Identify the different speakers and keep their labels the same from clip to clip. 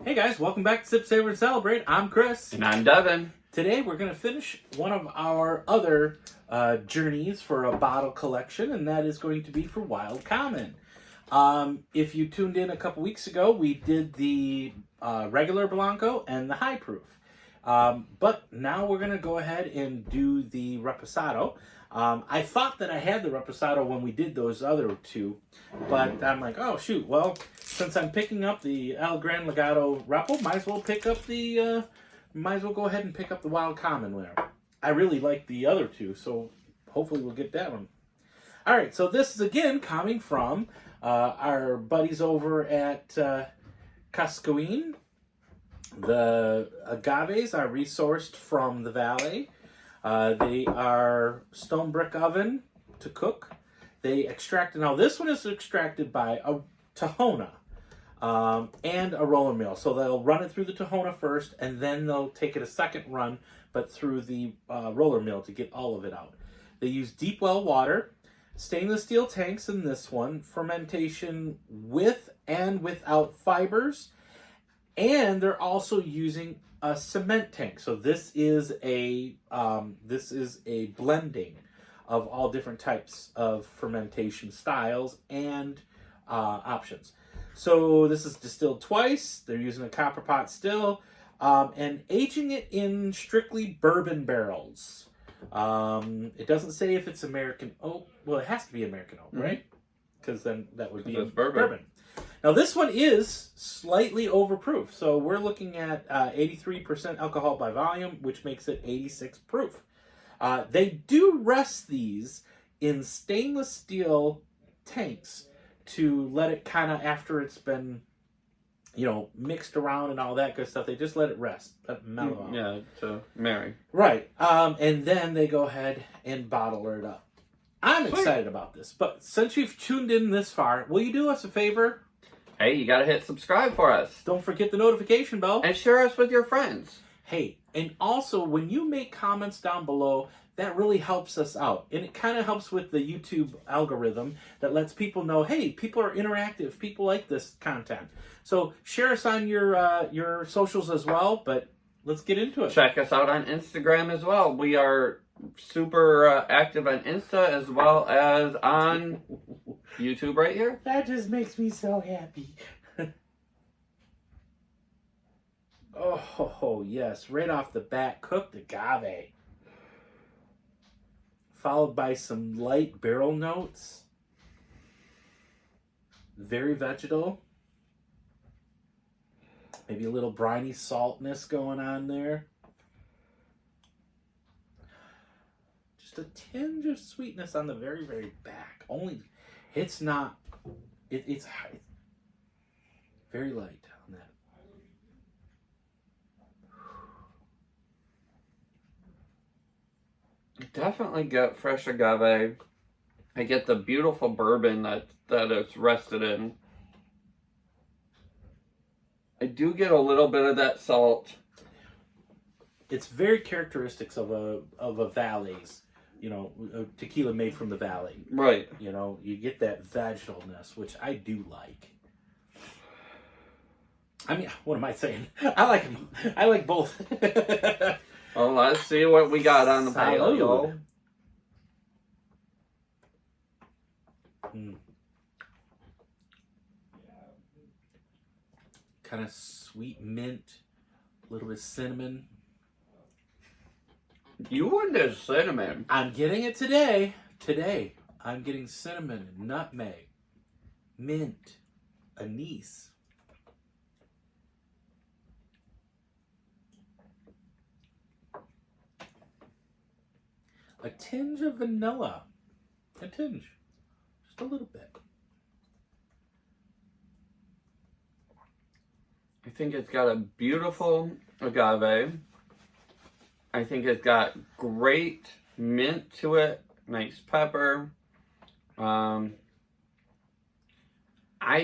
Speaker 1: Hey guys, welcome back to Sip, Savor, and Celebrate. I'm Chris.
Speaker 2: And I'm Devin.
Speaker 1: Today we're going to finish one of our other journeys for a bottle collection, and that is going to be for Wild Common. If you tuned in a couple weeks ago, we did the regular Blanco and the high proof. But now we're going to go ahead and do the reposado. I thought that I had the reposado when we did those other two, but I'm like, oh shoot, well, since I'm picking up the El Gran Legado Repo, might as well go ahead and pick up the Wild Common there. I really like the other two, so hopefully we'll get that one. All right, so this is again coming from our buddies over at Cascoin. The agaves are resourced from the valley. They are stone brick oven to cook. They extract, now this one is extracted by a tahona and a roller mill. So they'll run it through the tahona first, and then they'll take it a second run, but through the roller mill to get all of it out. They use deep well water, stainless steel tanks in this one, fermentation with and without fibers, and they're also using a cement tank. So this is a blending of all different types of fermentation styles and options. So this is distilled twice. They're using a copper pot still, and aging it in strictly bourbon barrels. It doesn't say if it's American oak. Well, it has to be American oak, right? Because then that would be bourbon. Now this one is slightly overproof. So we're looking at 83% alcohol by volume, which makes it 86 proof. They do rest these in stainless steel tanks to let it kind of, after it's been, mixed around and all that good stuff, they just let it rest, mellow out.
Speaker 2: Yeah, to marry.
Speaker 1: Right. And then they go ahead and bottle it up. I'm excited about this, but since you've tuned in this far, will you do us a favor?
Speaker 2: Hey, you gotta hit subscribe for us.
Speaker 1: Don't forget the notification bell.
Speaker 2: And share us with your friends.
Speaker 1: Hey, and also when you make comments down below, that really helps us out. And it kind of helps with the YouTube algorithm that lets people know, hey, people are interactive. People like this content. So share us on your socials as well, but let's get into it.
Speaker 2: Check us out on Instagram as well. We are super active on Insta as well as on YouTube right here.
Speaker 1: That just makes me so happy. Oh, yes. Right off the bat, cooked agave. Followed by some light barrel notes. Very vegetal. Maybe a little briny saltness going on there. Just a tinge of sweetness on the very, very back. Only, it's not, it's high. Very light on that.
Speaker 2: Definitely get fresh agave. I get the beautiful bourbon that it's rested in. I do get a little bit of that salt.
Speaker 1: It's very characteristics of a valley's, tequila made from the valley.
Speaker 2: Right.
Speaker 1: You get that vegetalness, which I do like. I mean, what am I saying? I like them. I like both.
Speaker 2: Well, let's see what we got on the palate.
Speaker 1: Kind of sweet mint, a little bit of cinnamon.
Speaker 2: You and the cinnamon.
Speaker 1: I'm getting it today. Today, I'm getting cinnamon, nutmeg, mint, anise. A tinge of vanilla. A tinge. Just a little bit.
Speaker 2: I think it's got a beautiful agave. I think it's got great mint to it. Nice pepper. I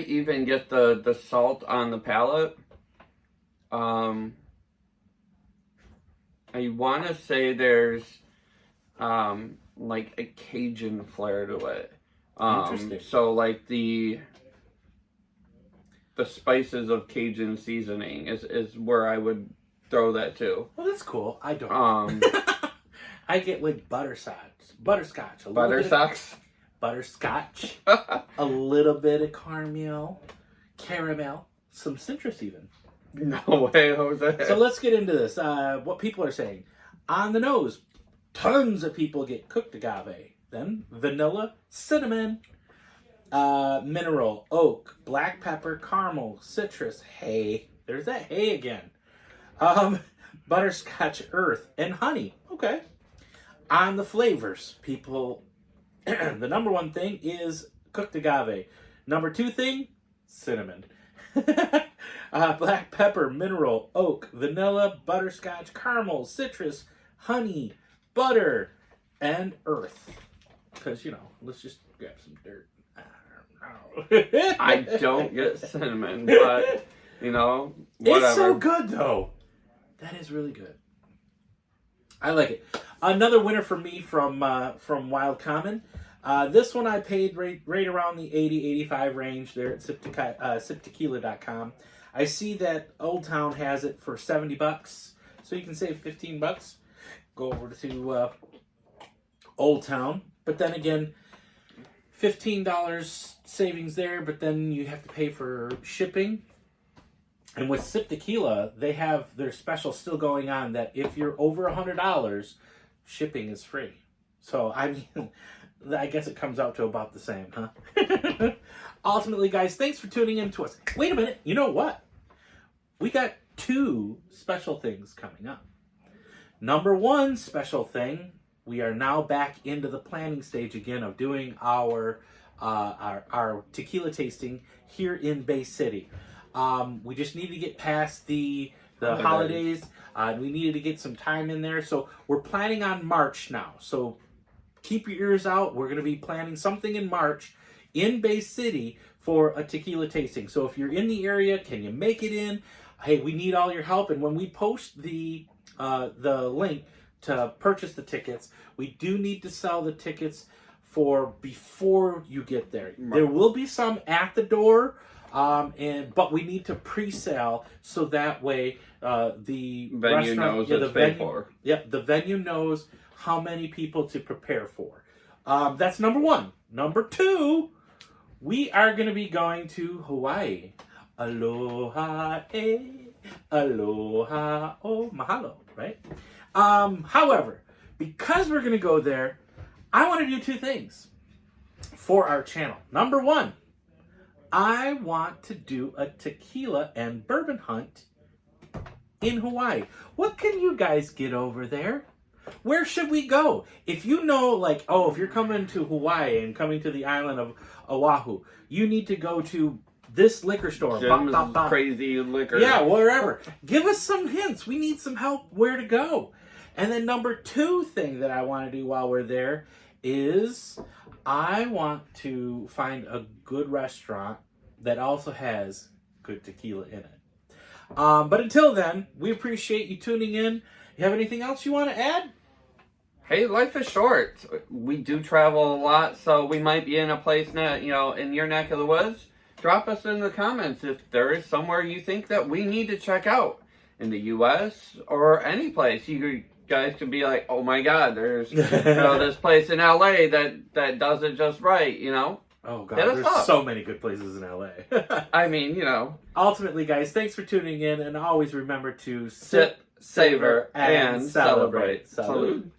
Speaker 2: even get the salt on the palate. I want to say there's like a Cajun flair to it.
Speaker 1: Interesting.
Speaker 2: So like the the spices of Cajun seasoning is where I would throw that too.
Speaker 1: Well, that's cool. I don't. I get with butterscotch.
Speaker 2: Butterscotch.
Speaker 1: Butterscotch. A little bit of caramel, some citrus even.
Speaker 2: No way, Jose.
Speaker 1: So let's get into this. What people are saying. On the nose, tons of people get cooked agave. Then vanilla, cinnamon, mineral, oak, black pepper, caramel, citrus, hay. There's that hay again. Butterscotch, earth, and honey. Okay. On the flavors, people, the number one thing is cooked agave. Number two thing, cinnamon. Black pepper, mineral, oak, vanilla, butterscotch, caramel, citrus, honey, butter, and earth. Because, let's just grab some dirt.
Speaker 2: I don't get cinnamon, but, whatever.
Speaker 1: It's so good, though. That is really good. I like it. Another winner for me from Wild Common. This one I paid right around the 80-85 range there at siptequila.com. I see that Old Town has it for $70, so you can save $15. Go over to Old Town, but then again, $15 savings there, but then you have to pay for shipping. And with Sip Tequila, they have their special still going on that if you're over $100, shipping is free. So, I mean, I guess it comes out to about the same, huh? Ultimately, guys, thanks for tuning in to us. Wait a minute. You know what? We got two special things coming up. Number one special thing, we are now back into the planning stage again of doing our tequila tasting here in Bay City. We just need to get past the holidays. We needed to get some time in there. So we're planning on March now. So keep your ears out. We're going to be planning something in March in Bay City for a tequila tasting. So if you're in the area, can you make it in? Hey, we need all your help. And when we post the link to purchase the tickets, we do need to sell the tickets for before you get there. Right. There will be some at the door. But we need to pre-sale so that way the
Speaker 2: venue knows it's paid for.
Speaker 1: Yep, the venue knows how many people to prepare for. That's number one. Number two, we are going to be going to Hawaii. Aloha, aloha, oh, mahalo, right? However, because we're going to go there, I want to do two things for our channel. Number one, I want to do a tequila and bourbon hunt in Hawaii. What can you guys get over there? Where should we go? If you know, if you're coming to Hawaii and coming to the island of Oahu, you need to go to this liquor store.
Speaker 2: Jim's crazy liquor.
Speaker 1: Yeah, wherever. Give us some hints. We need some help where to go. And then number two thing that I want to do while we're there is I want to find a good restaurant that also has good tequila in it. But until then, we appreciate you tuning in. You have anything else you want to add?
Speaker 2: Hey, life is short. We do travel a lot, so we might be in a place now, in your neck of the woods. Drop us in the comments if there is somewhere you think that we need to check out in the U.S. or any place. You guys can be like, oh my God, there's this place in L.A. that does it just right,
Speaker 1: Oh, God, there's so many good places in L.A.
Speaker 2: I mean,
Speaker 1: Ultimately, guys, thanks for tuning in, and always remember to
Speaker 2: sip, savor, and celebrate. Salud.